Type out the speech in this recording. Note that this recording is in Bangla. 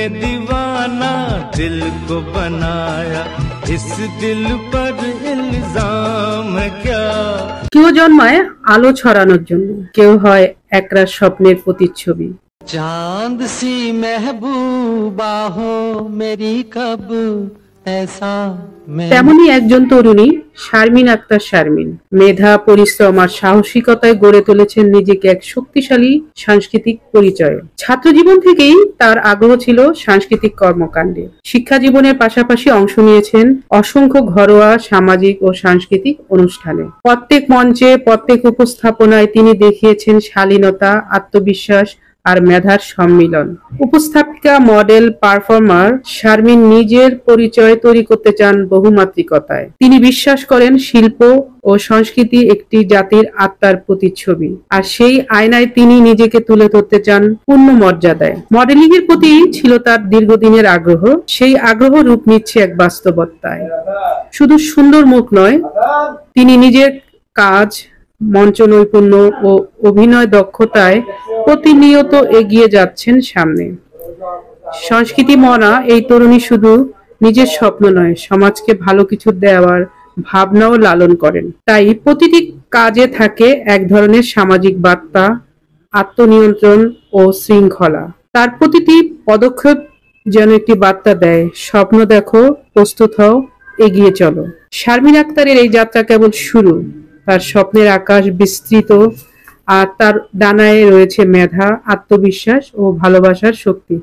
ने दीवाना दिल को बनाया, इस दिल पर इल्जाम है क्या। কেউ জন্মায় আলো ছড়ানোর জন্য, কেউ হয় একরাশ স্বপ্নের প্রতিচ্ছবি। चांद सी महबूबा हो मेरी कब ऐसा। তেমনি একজন তরুণী শারমিন আক্তার শারমিন মেধা, পরিশ্রম আর সাহসিকতায় গড়ে তুলেছেন নিজেকে এক শক্তিশালী সাংস্কৃতিক পরিচয়ে। ছাত্র জীবন থেকেই তার আগ্রহ ছিল সাংস্কৃতিক কর্মকাণ্ডে। শিক্ষা জীবনের পাশাপাশি অংশ নিয়েছেন অসংখ্য ঘরোয়া সামাজিক ও সাংস্কৃতিক অনুষ্ঠানে। প্রত্যেক মঞ্চে, প্রত্যেক উপস্থাপনায় তিনি দেখিয়েছেন শালীনতা, আত্মবিশ্বাস আর মেধার সম্মিলন। উপস্থাপিকা, মডেল, পারফর্মার শারমিন নিজের পরিচয় তৈরি করতে চান বহুমাত্রিকতায়। তিনি বিশ্বাস করেন শিল্প ও সংস্কৃতি একটি জাতির আত্মার প্রতিচ্ছবি, আর সেই আয়নায় তিনি নিজেকে তুলে ধরতে চান পূর্ণ মর্যাদায়। মডেলিং এর প্রতি ছিল তার দীর্ঘদিনের আগ্রহ, সেই আগ্রহ রূপ নিচ্ছে এক বাস্তবতায়। শুধু সুন্দর মুখ নয়, তিনি নিজের কাজ, মঞ্চ নৈপুণ্য ও অভিনয় দক্ষতায় প্রতিনিয়ত এগিয়ে যাচ্ছেন সামনে। সংস্কৃতি মনা এই তরুণী শুধু নিজের স্বপ্ন নয়, সমাজকে ভালো কিছু দেওয়ার ভাবনাও লালন করেন। তাই প্রতিটি কাজে থাকে এক ধরনের সামাজিক বার্তা, আত্মনিয়ন্ত্রণ ও শৃঙ্খলা। তার প্রতিটি পদক্ষেপ যেন একটি বার্তা দেয়, স্বপ্ন দেখো, প্রস্তুত হও, এগিয়ে চলো। শারমিন আক্তারের এই যাত্রা কেবল শুরু, তার স্বপ্নের আকাশ বিস্তৃত, আর তার ডানায় রয়েছে মেধা, আত্মবিশ্বাস ও ভালোবাসার শক্তি।